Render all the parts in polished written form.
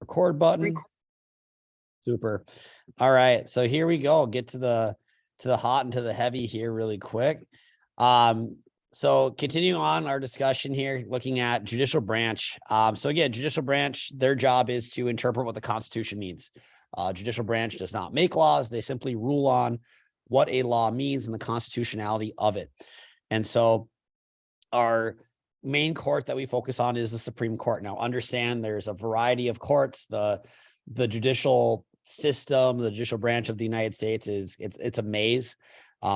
Record button. Super. All right. So here we go. Get to the hot and to the heavy here really quick. So continuing on our discussion here, looking at judicial branch. So again, judicial branch, their job is to interpret what the Constitution means. Judicial branch does not make laws. They simply rule on what a law means and the constitutionality of it. And so our main court that we focus on is the Supreme Court. Now, understand there's a variety of courts. The judicial system, the judicial branch of the United States it's a maze.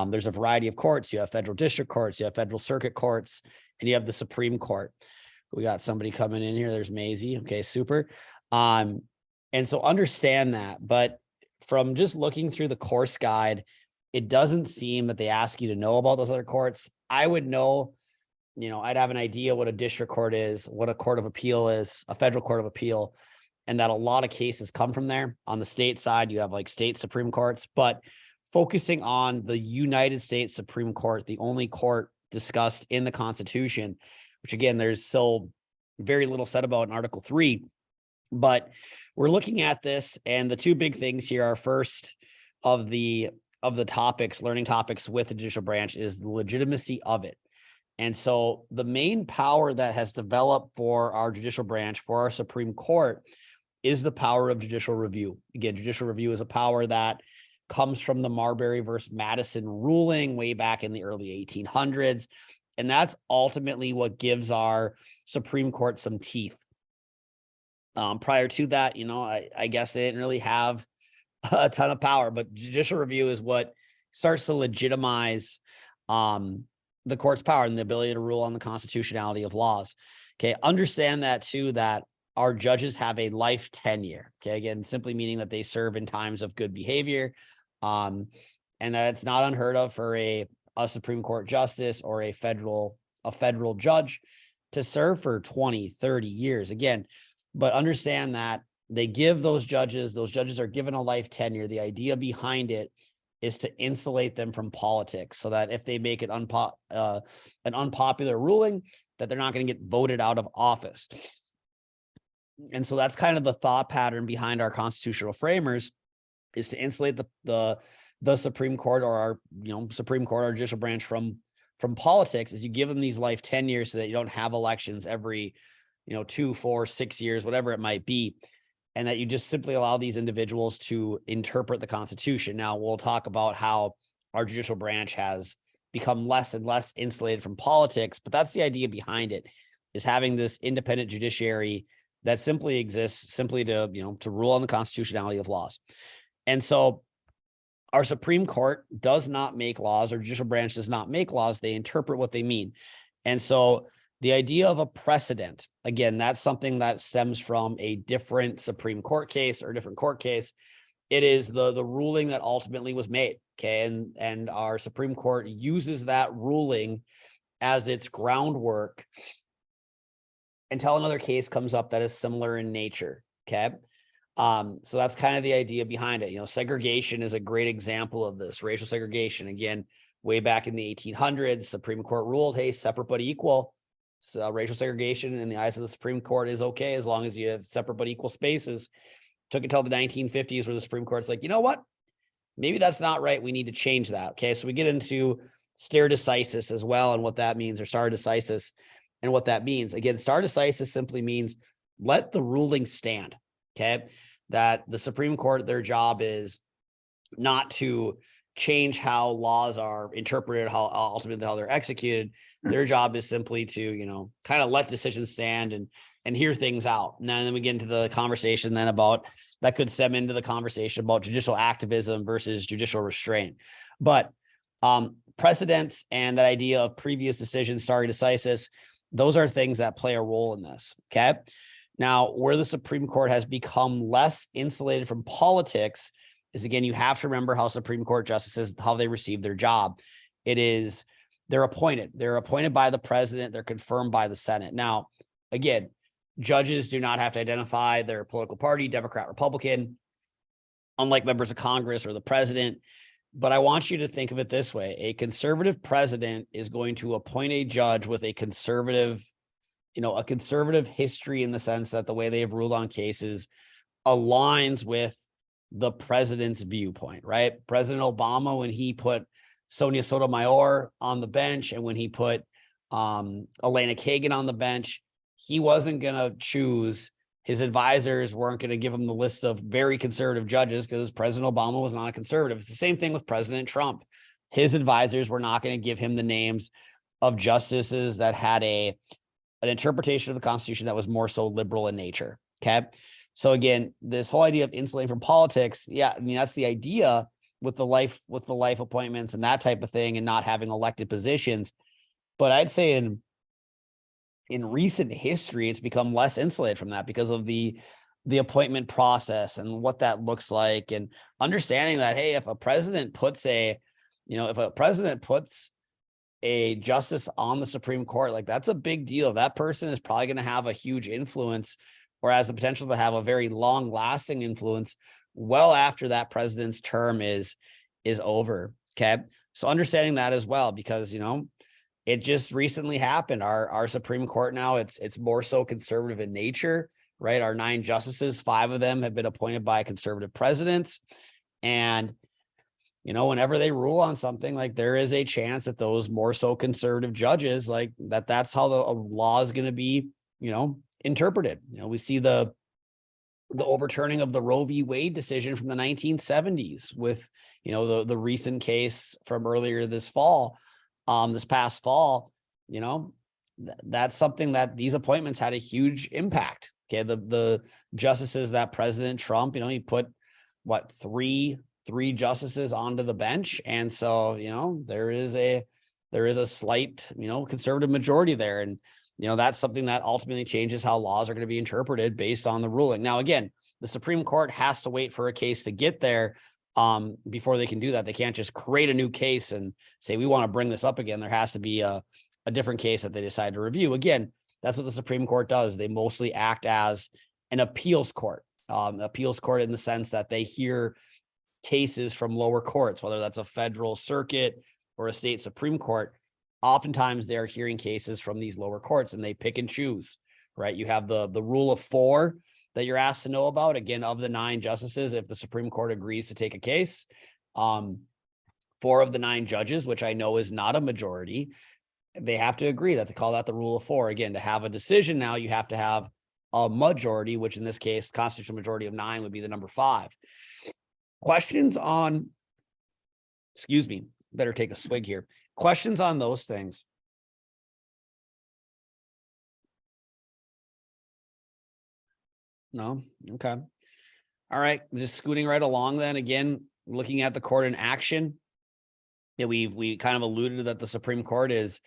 There's a variety of courts. You have federal district courts, you have federal circuit courts, and you have the Supreme Court. We got somebody coming in here. There's Maisie. Okay, super. And so understand that. But from just looking through the course guide, it doesn't seem that they ask you to know about those other courts. I would know, I'd have an idea what a district court is, what a court of appeal is, a federal court of appeal, and that a lot of cases come from there. On the state side, you have like state Supreme Courts, but focusing on the United States Supreme Court, the only court discussed in the Constitution, which again, there's still very little said about in Article 3, but we're looking at this, and the two big things here are first of the topics, learning topics with the judicial branch is the legitimacy of it. And so the main power that has developed for our judicial branch, for our Supreme Court, is the power of judicial review. Again, judicial review is a power that comes from the Marbury versus Madison ruling way back in the early 1800s. And that's ultimately what gives our Supreme Court some teeth. Prior to that, I guess they didn't really have a ton of power, but judicial review is what starts to legitimize the court's power and the ability to rule on the constitutionality of laws. Okay, understand that too, that our judges have a life tenure. Okay, again, simply meaning that they serve in times of good behavior, and that it's not unheard of for a Supreme Court justice or a federal judge to serve for 20, 30 years. Again, but understand that they give those judges are given a life tenure. The idea behind it is to insulate them from politics, so that if they make it an unpopular ruling, that they're not going to get voted out of office. And so that's kind of the thought pattern behind our constitutional framers, is to insulate the Supreme Court, or our Supreme Court, our judicial branch from politics, is you give them these life tenures so that you don't have elections every 2, 4, 6 years, whatever it might be. And that you just simply allow these individuals to interpret the Constitution. Now, we'll talk about how our judicial branch has become less and less insulated from politics, but that's the idea behind it, is having this independent judiciary that simply exists to rule on the constitutionality of laws. And so our Supreme Court does not make laws, or judicial branch does not make laws. They interpret what they mean. And so the idea of a precedent, again, that's something that stems from a different Supreme Court case or a different court case. It is the ruling that ultimately was made. Okay. And our Supreme Court uses that ruling as its groundwork until another case comes up that is similar in nature. Okay. So that's kind of the idea behind it. Segregation is a great example of this. Racial segregation, again, way back in the 1800s, Supreme Court ruled, hey, separate but equal. So racial segregation in the eyes of the Supreme Court is okay as long as you have separate but equal spaces. Took until the 1950s where the Supreme Court's like, you know what? Maybe that's not right. We need to change that. Okay, so we get into stare decisis as well, and what that means, or stare decisis and what that means. Again, stare decisis simply means let the ruling stand. Okay, that the Supreme Court, their job is not to change how laws are interpreted, how ultimately how they're executed. Their job is simply to, kind of let decisions stand and hear things out. And then we get into the conversation then about that could stem into the conversation about judicial activism versus judicial restraint. But precedents and that idea of previous decisions, stare decisis, those are things that play a role in this. Okay. Now, where the Supreme Court has become less insulated from politics is, again, you have to remember how Supreme Court justices, how they receive their job. They're appointed. They're appointed by the president. They're confirmed by the Senate. Now, again, judges do not have to identify their political party, Democrat, Republican, unlike members of Congress or the president. But I want you to think of it this way. A conservative president is going to appoint a judge with a conservative history, in the sense that the way they have ruled on cases aligns with the president's viewpoint, right? President Obama, when he put Sonia Sotomayor on the bench and when he put Elena Kagan on the bench, he wasn't going to choose. His advisors weren't going to give him the list of very conservative judges because President Obama was not a conservative. It's the same thing with President Trump. His advisors were not going to give him the names of justices that had an interpretation of the Constitution that was more so liberal in nature. Okay. So again, this whole idea of insulating from politics, yeah, I mean, that's the idea with the life appointments and that type of thing and not having elected positions. But I'd say in recent history, it's become less insulated from that because of the appointment process and what that looks like, and understanding that, hey, if a president puts a justice on the Supreme Court, like that's a big deal. That person is probably going to have a huge influence, or has the potential to have a very long lasting influence well after that president's term is over. Okay. So understanding that as well, because, it just recently happened. Our Supreme Court now, it's more so conservative in nature, right? Our 9 justices, 5 of them have been appointed by conservative presidents. And, whenever they rule on something, like there is a chance that those more so conservative judges, like that's how the law is going to be, interpreted. We see the overturning of the Roe v. Wade decision from the 1970s with, the recent case from earlier this past fall. That's something that these appointments had a huge impact. Okay. The justices that President Trump, he put three justices onto the bench. And so, there is a slight, conservative majority there. And, that's something that ultimately changes how laws are going to be interpreted based on the ruling. Now, again, the Supreme Court has to wait for a case to get there before they can do that. They can't just create a new case and say, we want to bring this up again. There has to be a different case that they decide to review. Again, that's what the Supreme Court does. They mostly act as an appeals court in the sense that they hear cases from lower courts, whether that's a federal circuit or a state Supreme Court. Oftentimes they're hearing cases from these lower courts and they pick and choose, right? You have the rule of 4 that you're asked to know about. Again, of the 9 justices, if the Supreme Court agrees to take a case, 4 of the 9 judges, which I know is not a majority, they have to agree. That they call that the rule of 4. Again, to have a decision now, you have to have a majority, which in this case, constitutional majority of 9 would be the number 5. Questions on, excuse me, better take a swig here. Questions on those things? No? Okay. All right. Just scooting right along then. Again, looking at the court in action. Yeah, we kind of alluded to that the Supreme Court is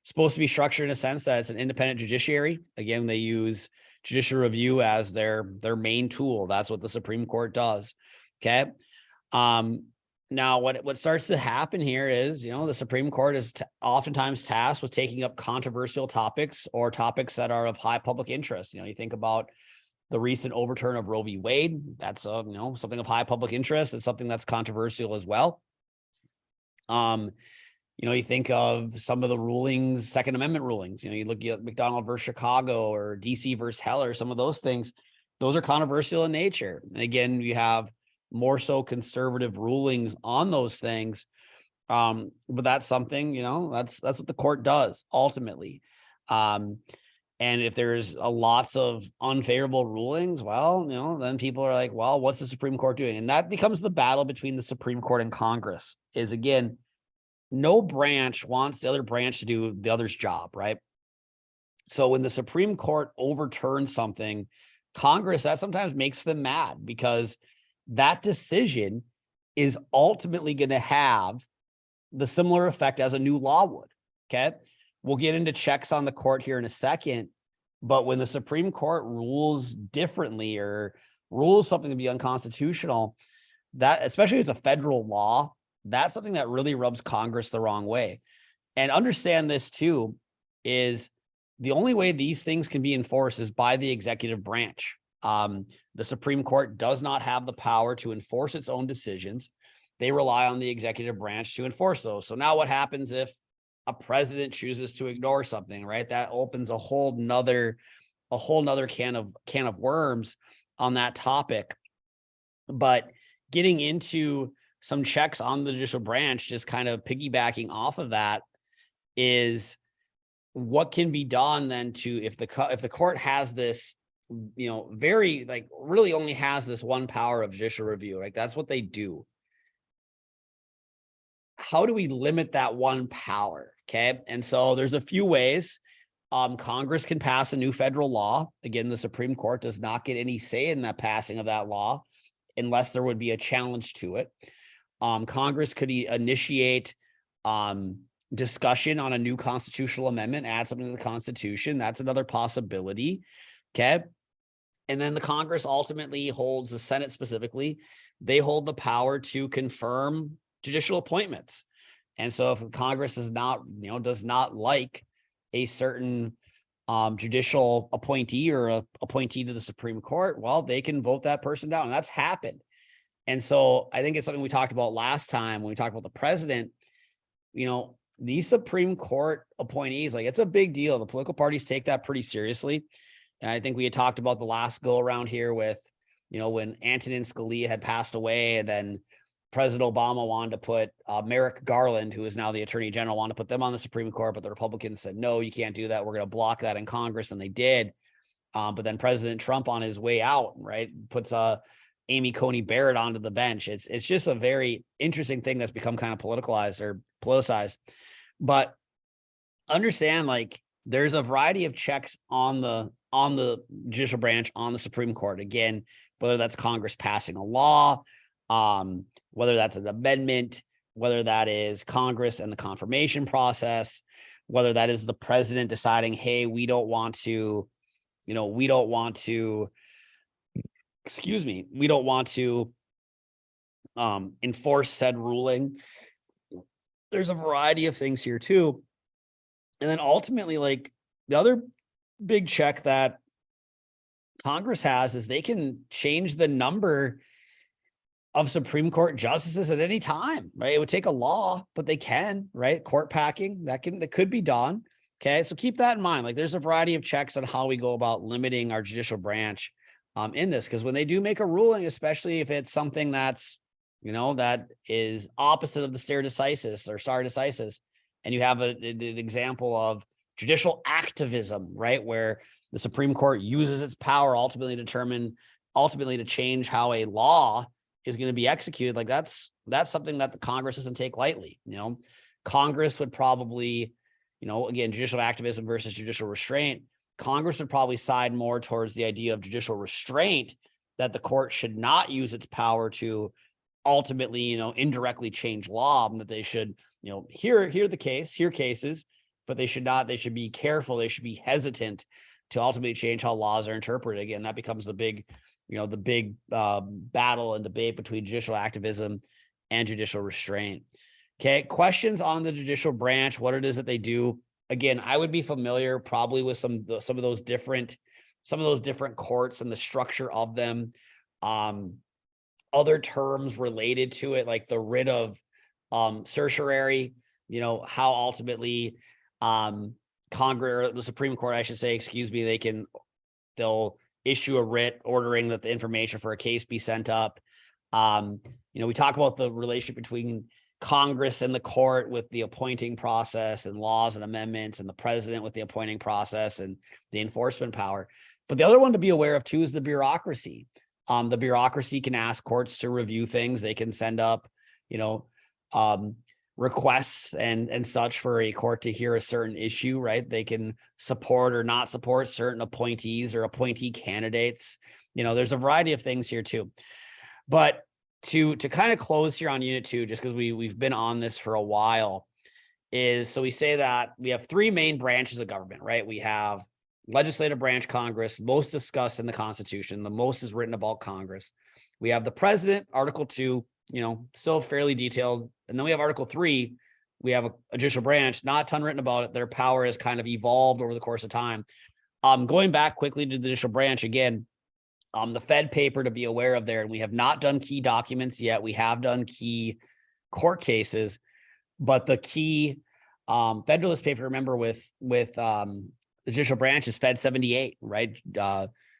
supposed to be structured in a sense that it's an independent judiciary. Again, they use judicial review as their main tool. That's what the Supreme Court does. Okay. Now what starts to happen here is, the Supreme Court is oftentimes tasked with taking up controversial topics or topics that are of high public interest. You think about the recent overturn of Roe v. Wade. That's something of high public interest. It's something that's controversial as well. You think of some of the rulings, Second Amendment rulings, you look at McDonald versus Chicago or DC versus Heller, some of those things, those are controversial in nature. And again, you have more so conservative rulings on those things. But that's something, that's what the court does ultimately. And if there's lots of unfavorable rulings, well, then people are like, well, what's the Supreme Court doing? And that becomes the battle between the Supreme Court and Congress. Is, again, no branch wants the other branch to do the other's job, right? So when the Supreme Court overturns something, Congress, that sometimes makes them mad because that decision is ultimately going to have the similar effect as a new law would. Okay. We'll get into checks on the court here in a second, but when the Supreme Court rules differently or rules something to be unconstitutional, that, especially if it's a federal law, that's something that really rubs Congress the wrong way. And understand this too, is the only way these things can be enforced is by the executive branch. The Supreme Court does not have the power to enforce its own decisions. They rely on the executive branch to enforce those. So now what happens if a president chooses to ignore something, right? That opens a whole nother can of worms on that topic. But getting into some checks on the judicial branch, just kind of piggybacking off of that, is what can be done then to, if the court has this, very like really only has this one power of judicial review, like that's what they do. How do we limit that one power? Okay. And so there's a few ways. Congress can pass a new federal law. Again, the Supreme Court does not get any say in that passing of that law unless there would be a challenge to it. Congress could initiate discussion on a new constitutional amendment, add something to the Constitution. That's another possibility. Okay. And then the Congress ultimately holds, the Senate specifically, they hold the power to confirm judicial appointments. And so if Congress is not, does not like a certain judicial appointee or a appointee to the Supreme Court, well, they can vote that person down. And that's happened. And so I think it's something we talked about last time when we talked about the president. These Supreme Court appointees, like, it's a big deal. The political parties take that pretty seriously. And I think we had talked about the last go around here with, when Antonin Scalia had passed away, and then President Obama wanted to put Merrick Garland, who is now the Attorney General, wanted to put them on the Supreme Court, but the Republicans said, no, you can't do that. We're going to block that in Congress. And they did. But then President Trump, on his way out, right, puts Amy Coney Barrett onto the bench. It's just a very interesting thing that's become kind of politicized. But understand, like, there's a variety of checks on the judicial branch, on the Supreme Court. Again, whether that's Congress passing a law, whether that's an amendment, whether that is Congress and the confirmation process, whether that is the president deciding, hey, we don't want to enforce said ruling. There's a variety of things here too. And then ultimately, like, the other big check that Congress has is they can change the number of Supreme Court justices at any time, right? It would take a law, but they can, right? Court packing, that could be done. Okay. So keep that in mind. Like, there's a variety of checks on how we go about limiting our judicial branch in this, because when they do make a ruling, especially if it's something that's, that is opposite of the stare decisis or stare decisis, and you have an example of judicial activism, right, where the Supreme Court uses its power ultimately to change how a law is going to be executed. Like, that's something that the Congress doesn't take lightly. Congress would probably, again, judicial activism versus judicial restraint. Congress would probably side more towards the idea of judicial restraint, that the court should not use its power to ultimately, indirectly change law, and that they should, hear cases, but they should be careful. They should be hesitant to ultimately change how laws are interpreted. Again, that becomes the big battle and debate between judicial activism and judicial restraint. Okay. Questions on the judicial branch, what it is that they do. Again, I would be familiar probably with some of those different courts and the structure of them. Other terms related to it, like the writ of certiorari, how ultimately Congress, or the Supreme Court, I should say, they'll issue a writ ordering that the information for a case be sent up. We talk about the relationship between Congress and the court with the appointing process and laws and amendments, and the president with the appointing process and the enforcement power. But the other one to be aware of too is the bureaucracy. The bureaucracy can ask courts to review things. They can send up, requests and such for a court to hear a certain issue, right? They can support or not support certain appointees or appointee candidates. There's a variety of things here too. But to kind of close here on Unit 2, just because we've been on this for a while, so we say that we have three main branches of government, right? We have legislative branch, Congress, most discussed in the Constitution. The most is written about Congress. We have the president, Article 2, still fairly detailed. And then we have Article 3. We have a judicial branch, not a ton written about it. Their power has kind of evolved over the course of time. Going back quickly to the judicial branch again, the Fed paper to be aware of there, and we have not done key documents yet. We have done key court cases, but the key Federalist paper, remember, with the judicial branch is Fed 78, right?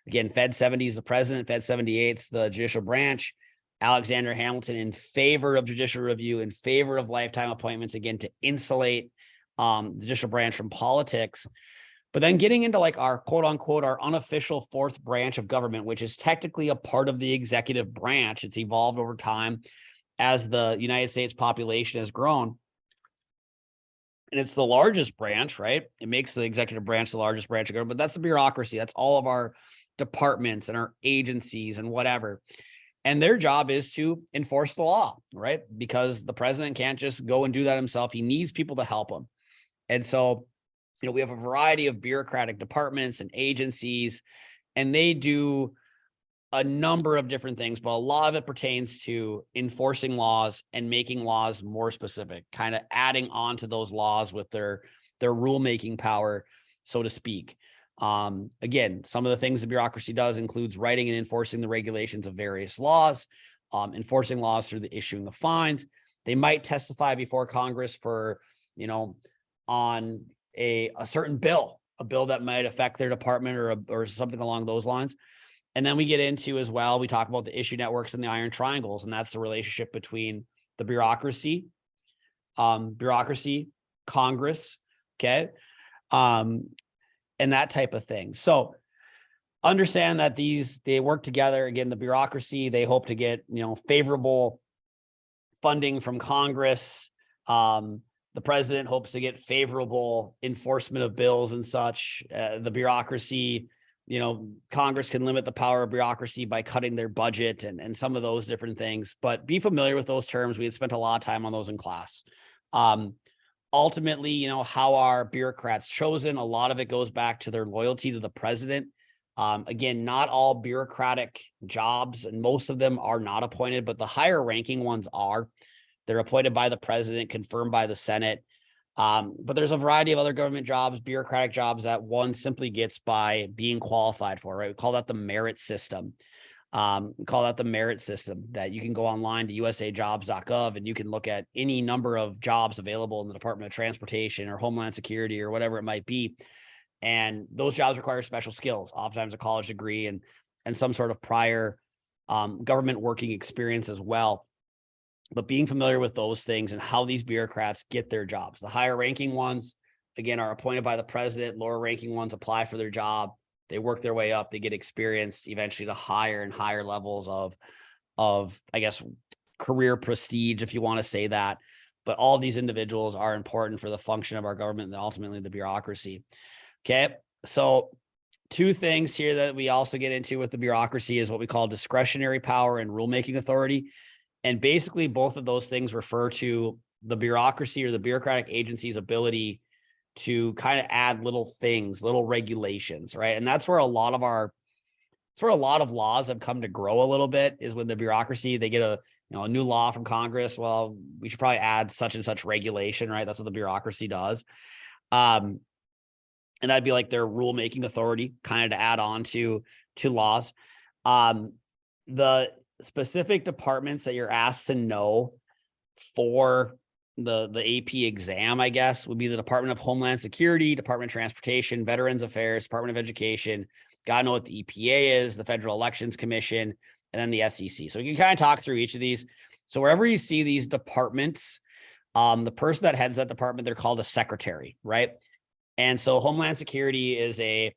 Again, Fed 70 is the president, Fed 78 is the judicial branch. Alexander Hamilton in favor of judicial review, in favor of lifetime appointments, again, to insulate the judicial branch from politics. But then getting into like our quote unquote, our unofficial fourth branch of government, which is technically a part of the executive branch. It's evolved over time as the United States population has grown. And it's the largest branch, right? It makes the executive branch the largest branch of government, but that's the bureaucracy. That's all of our departments and our agencies and whatever. And their job is to enforce the law, right? Because the president can't just go and do that himself. He needs people to help him. And so, we have a variety of bureaucratic departments and agencies, and they do a number of different things, but a lot of it pertains to enforcing laws and making laws more specific, kind of adding on to those laws with their rulemaking power, so to speak. Again, some of the things the bureaucracy does includes writing and enforcing the regulations of various laws, enforcing laws through the issuing of fines. They might testify before Congress for, on a certain bill, a bill that might affect their department or something along those lines. And then we get into as well, we talk about the issue networks and the iron triangles, and that's the relationship between the bureaucracy, Congress, okay, and that type of thing. So understand that they work together. Again, the bureaucracy, they hope to get, favorable funding from Congress. The president hopes to get favorable enforcement of bills and such. The bureaucracy, Congress can limit the power of bureaucracy by cutting their budget and some of those different things. But be familiar with those terms. We had spent a lot of time on those in class. Ultimately, how are bureaucrats chosen? A lot of it goes back to their loyalty to the president. Again, not all bureaucratic jobs, and most of them are not appointed, but the higher ranking ones are. They're appointed by the president, confirmed by the Senate. But there's a variety of other government jobs, bureaucratic jobs that one simply gets by being qualified for, right? We call that the merit system. That you can go online to usajobs.gov and you can look at any number of jobs available in the Department of Transportation or Homeland Security or whatever it might be. And those jobs require special skills, oftentimes a college degree and some sort of prior government working experience as well. But being familiar with those things and how these bureaucrats get their jobs. The higher ranking ones, again, are appointed by the president. Lower ranking ones apply for their job. They work their way up. They get experience eventually to higher and higher levels of, I guess, career prestige, if you want to say that. But all of these individuals are important for the function of our government and ultimately the bureaucracy. Okay. So 2 things here that we also get into with the bureaucracy is what we call discretionary power and rulemaking authority. And basically both of those things refer to the bureaucracy or the bureaucratic agency's ability to kind of add little things, little regulations, right? And that's where a lot of laws have come to grow a little bit, is when the bureaucracy, they get a new law from Congress. Well, we should probably add such and such regulation, right? That's what the bureaucracy does. And that'd be like their rulemaking authority, kind of to add on to laws. The specific departments that you're asked to know for the AP exam, I guess, would be the Department of Homeland Security, Department of Transportation, Veterans Affairs, Department of Education. Gotta know what the EPA is, the Federal Elections Commission, and then the SEC. So we can kind of talk through each of these. So wherever you see these departments, the person that heads that department, they're called a secretary, right? And so Homeland Security is an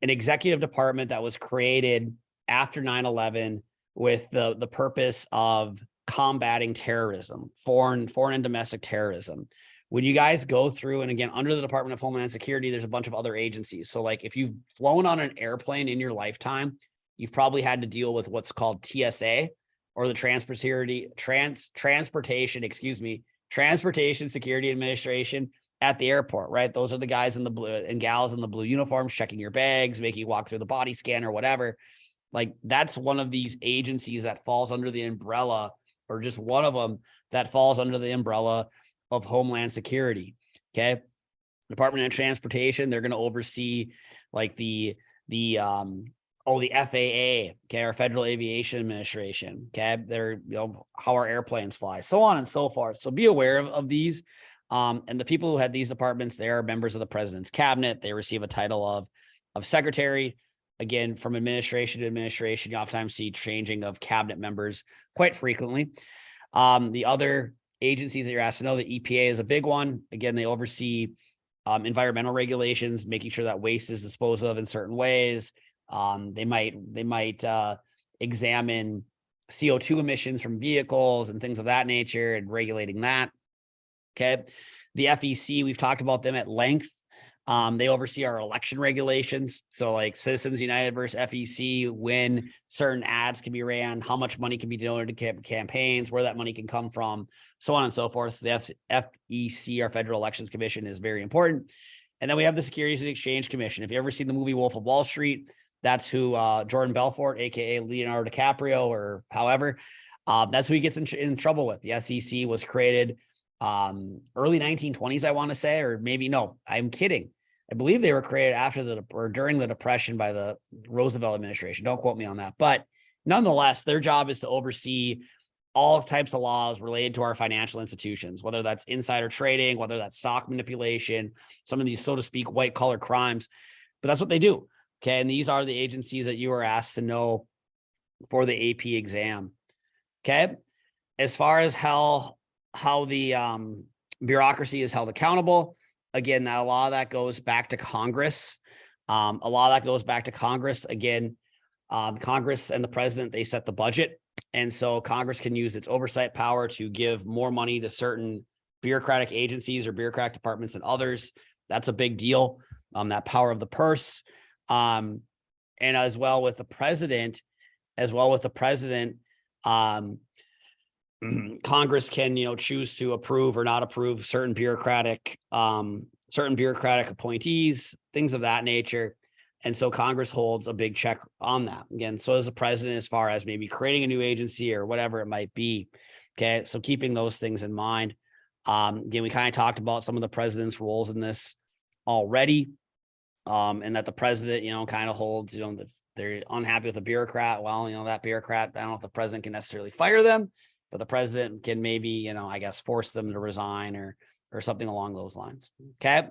executive department that was created after 9/11 with the purpose of combating terrorism, foreign and domestic terrorism. When you guys go through, and again, under the Department of Homeland Security, there's a bunch of other agencies. So like if you've flown on an airplane in your lifetime, you've probably had to deal with what's called TSA, or the Transportation Security Administration at the airport, right? Those are the guys in the blue and gals in the blue uniforms, checking your bags, making you walk through the body scan or whatever. Like that's one of these agencies that falls under the umbrella, or just one of them that falls under the umbrella of Homeland Security. Okay. Department of Transportation, they're going to oversee like the FAA, okay, our Federal Aviation Administration. Okay. They're, how our airplanes fly, so on and so forth. So be aware of these. And the people who had these departments, they are members of the president's cabinet. They receive a title of secretary. again, from administration to administration, you oftentimes see changing of cabinet members quite frequently. The other agencies that you're asked to know, the EPA is a big one. Again, they oversee environmental regulations, making sure that waste is disposed of in certain ways. They might examine CO2 emissions from vehicles and things of that nature and regulating that. Okay. The FEC, we've talked about them at length. They oversee our election regulations. So like Citizens United versus FEC, when certain ads can be ran, how much money can be donated to campaigns, where that money can come from, so on and so forth. So the FEC, our Federal Elections Commission, is very important. And then we have the Securities and Exchange Commission. If you ever seen the movie Wolf of Wall Street, that's who Jordan Belfort, aka Leonardo DiCaprio, or however, that's who he gets in trouble with. The SEC was created early 1920s, I want to say, or maybe no, I'm kidding. I believe they were created after or during the Depression by the Roosevelt administration. Don't quote me on that. But nonetheless, their job is to oversee all types of laws related to our financial institutions, whether that's insider trading, whether that's stock manipulation, some of these, so to speak, white collar crimes. But that's what they do. Okay. And these are the agencies that you are asked to know for the AP exam. Okay. As far as how the bureaucracy is held accountable, again, a lot of that goes back to Congress. Again, Congress and the president, they set the budget. And so Congress can use its oversight power to give more money to certain bureaucratic agencies or bureaucratic departments than others. That's a big deal. That power of the purse. And as well with the president, Congress can, choose to approve or not approve certain bureaucratic appointees, things of that nature. And so Congress holds a big check on that. Again, so does the president, as far as maybe creating a new agency or whatever it might be. Okay. So keeping those things in mind. Again, we kind of talked about some of the president's roles in this already. And that the president, kind of holds, if they're unhappy with a bureaucrat, well, that bureaucrat, I don't know if the president can necessarily fire them, but the president can maybe, I guess, force them to resign or something along those lines. Okay.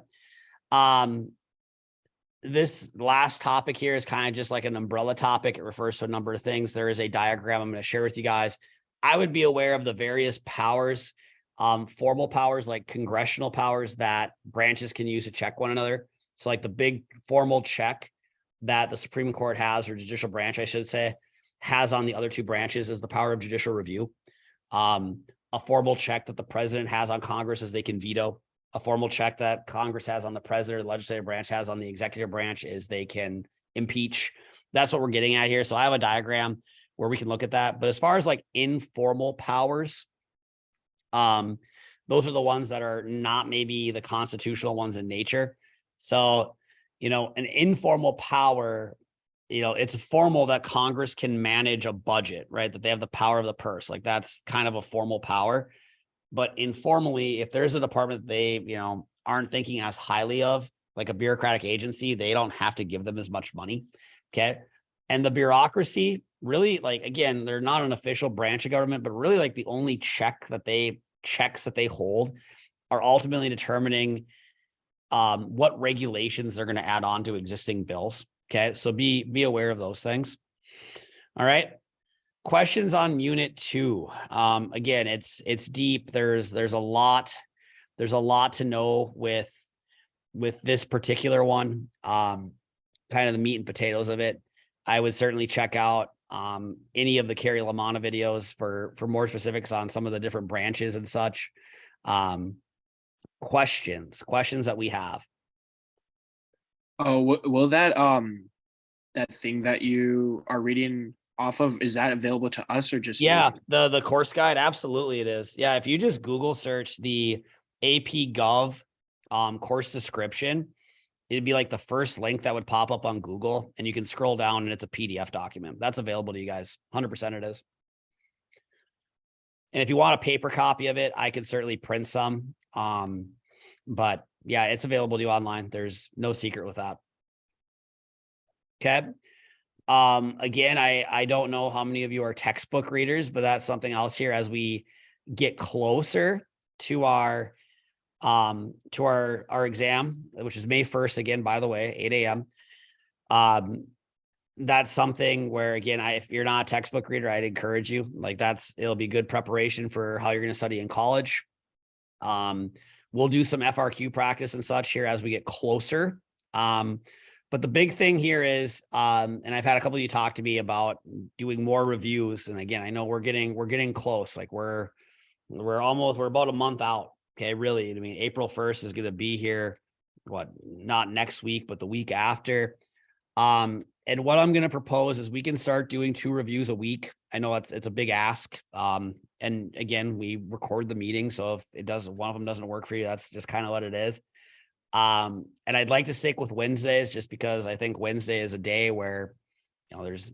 This last topic here is kind of just like an umbrella topic. It refers to a number of things. There is a diagram I'm going to share with you guys. I would be aware of the various powers, formal powers, like congressional powers that branches can use to check one another. So like the big formal check that the Supreme Court has, or judicial branch, I should say, has on the other two branches is the power of judicial review. A formal check that the president has on Congress is they can veto. A formal check that Congress has on the president, or the legislative branch has on the executive branch is they can impeach. That's what we're getting at here. So I have a diagram where we can look at that. But as far as like informal powers, those are the ones that are not maybe the constitutional ones in nature. So, an informal power, it's formal that Congress can manage a budget, right? That they have the power of the purse. Like that's kind of a formal power. But informally, if there's a department that they, aren't thinking as highly of, like a bureaucratic agency, they don't have to give them as much money. Okay. And the bureaucracy really, like, again, they're not an official branch of government, but really like the only checks that they hold are ultimately determining what regulations they're going to add on to existing bills. Okay. So be aware of those things. All right. Questions on Unit 2. Again, it's deep. There's a lot to know with this particular one. Kind of the meat and potatoes of it. I would certainly check out any of the Carrie LaManna videos for more specifics on some of the different branches and such. Questions that we have. Oh, will that thing that you are reading off of, is that available to us or just Yeah, you? the course guide? Absolutely it is. Yeah, if you just Google search the AP Gov course description, it'd be like the first link that would pop up on Google, and you can scroll down and it's a PDF document. That's available to you guys. 100% it is. And if you want a paper copy of it, I could certainly print some. But yeah, it's available to you online. There's no secret with that. Okay. Again, I don't know how many of you are textbook readers, but that's something else here as we get closer to our exam, which is May 1st, again, by the way, 8 a.m. that's something where, again, if you're not a textbook reader, I'd encourage you, like it'll be good preparation for how you're going to study in college. We'll do some FRQ practice and such here as we get closer. But the big thing here is, and I've had a couple of you talk to me about doing more reviews. And again, I know we're getting close. Like we're about a month out. Okay. Really. I mean, April 1st is going to be here. Not next week, but the week after. And what I'm going to propose is we can start doing 2 reviews a week. I know it's a big ask. And again, we record the meeting. So if one of them doesn't work for you, that's just kind of what it is. And I'd like to stick with Wednesdays just because I think Wednesday is a day where, there's,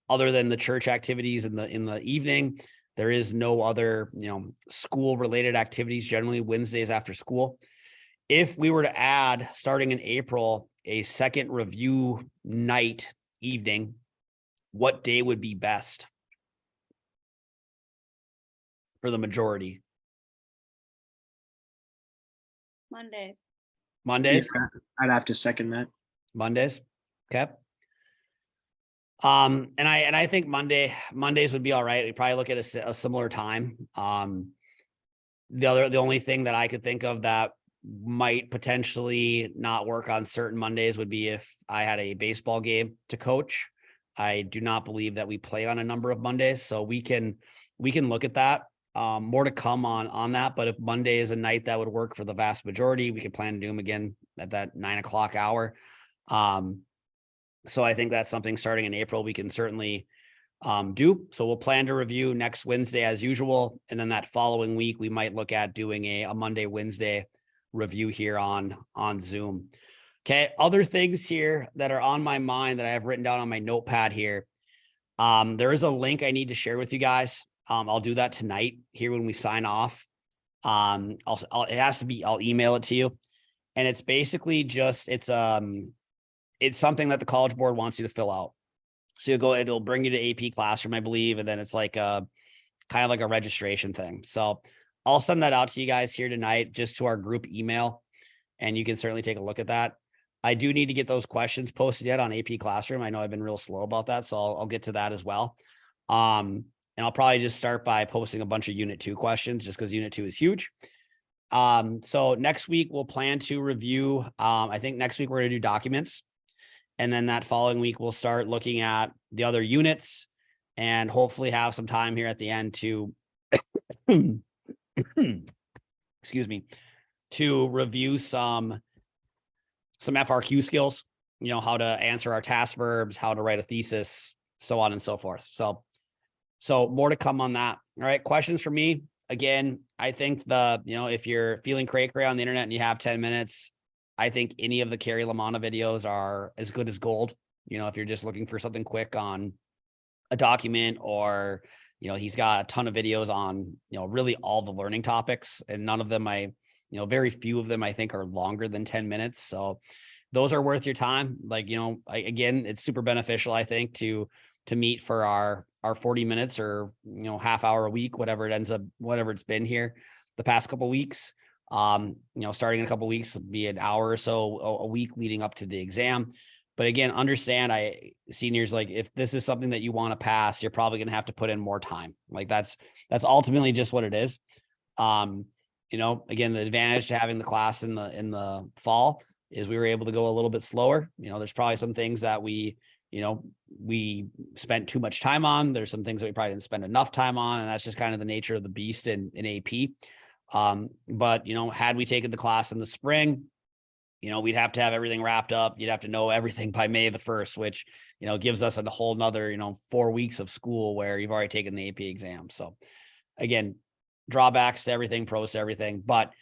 other than the church activities in the evening, there is no other, school related activities, generally Wednesdays after school. If we were to add, starting in April, a second review night evening, what day would be best for the majority? Mondays? Yeah, I'd have to second that. Mondays. Okay. And I think Mondays would be all right. We probably look at a similar time. The only thing that I could think of that might potentially not work on certain Mondays would be if I had a baseball game to coach. I do not believe that we play on a number of Mondays, so we can look at that. More to come on that, but if Monday is a night that would work for the vast majority, we can plan to do them again at that 9 o'clock hour. So I think that's something starting in April we can certainly do. So we'll plan to review next Wednesday as usual, and then that following week we might look at doing a Monday, Wednesday review here on Zoom. Okay, other things here that are on my mind that I have written down on my notepad here. There is a link I need to share with you guys. I'll do that tonight here when we sign off. It has to be, I'll email it to you. And it's basically just, it's something that the College Board wants you to fill out. So it'll bring you to AP Classroom, I believe. And then it's like kind of like a registration thing. So I'll send that out to you guys here tonight, just to our group email. And you can certainly take a look at that. I do need to get those questions posted yet on AP Classroom. I know I've been real slow about that, so I'll get to that as well. And I'll probably just start by posting a bunch of Unit 2 questions, just because Unit 2 is huge. So next week we'll plan to review, I think next week we're going to do documents. And then that following week, we'll start looking at the other units and hopefully have some time here at the end to, excuse me, to review some FRQ skills, how to answer our task verbs, how to write a thesis, so on and so forth. So more to come on that. All right. Questions for me. Again, I think if you're feeling cray-cray on the internet and you have 10 minutes, I think any of the Carrie Lamanna videos are as good as gold. If you're just looking for something quick on a document, or, he's got a ton of videos on, really all the learning topics, and none of them very few of them I think are longer than 10 minutes. So those are worth your time. Like, again, it's super beneficial, I think, to meet for our 40 minutes or, half hour a week, whatever it's been here the past couple of weeks. Starting in a couple of weeks, be an hour or so a week leading up to the exam. But again, understand, seniors, like, if this is something that you want to pass, you're probably going to have to put in more time. Like that's ultimately just what it is. Again, the advantage to having the class in the fall is we were able to go a little bit slower. There's probably some things that we spent too much time on. There's some things that we probably didn't spend enough time on, and that's just kind of the nature of the beast in AP. But had we taken the class in the spring, we'd have to have everything wrapped up. You'd have to know everything by May the 1st, which, gives us a whole nother, 4 weeks of school where you've already taken the AP exam. So again, drawbacks to everything, pros to everything, but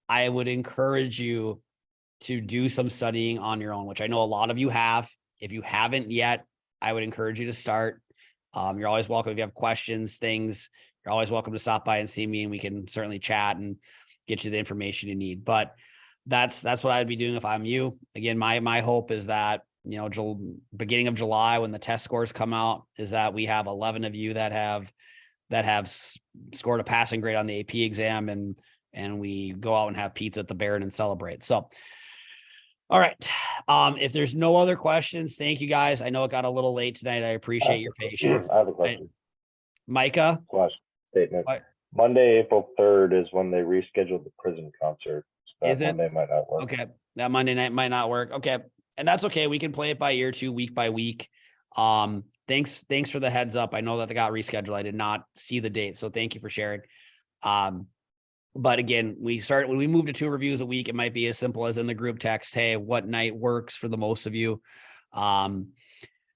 I would encourage you to do some studying on your own, which I know a lot of you have. If you haven't yet, I would encourage you to start. You're always welcome. If you have questions, things, you're always welcome to stop by and see me, and we can certainly chat and get you the information you need. But that's what I'd be doing if I'm you. Again, my hope is that, beginning of July, when the test scores come out, is that we have 11 of you that have scored a passing grade on the AP exam, and we go out and have pizza at the Baron and celebrate. So All right. If there's no other questions, thank you guys. I know it got a little late tonight. I appreciate your patience. I have a question. Micah, Slash statement. what Monday, April 3rd is when they rescheduled the prison concert. So is that it? Monday might not work. Okay, that Monday night might not work. Okay, and that's okay. We can play it by ear too, week by week. Thanks for the heads up. I know that they got rescheduled. I did not see the date, so thank you for sharing. But again, when we move to 2 reviews a week, it might be as simple as in the group text, hey, what night works for the most of you, for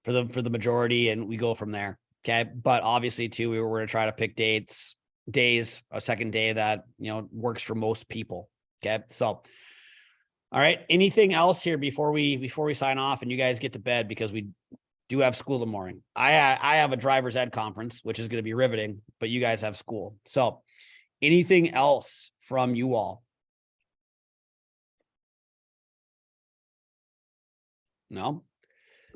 the majority, and we go from there. Okay, but obviously too, we're going to try to pick days, a second day that works for most people. Okay, so all right, anything else here before we sign off and you guys get to bed, because we do have school in the morning. I have a driver's ed conference, which is going to be riveting, but you guys have school. So anything else from you all? No?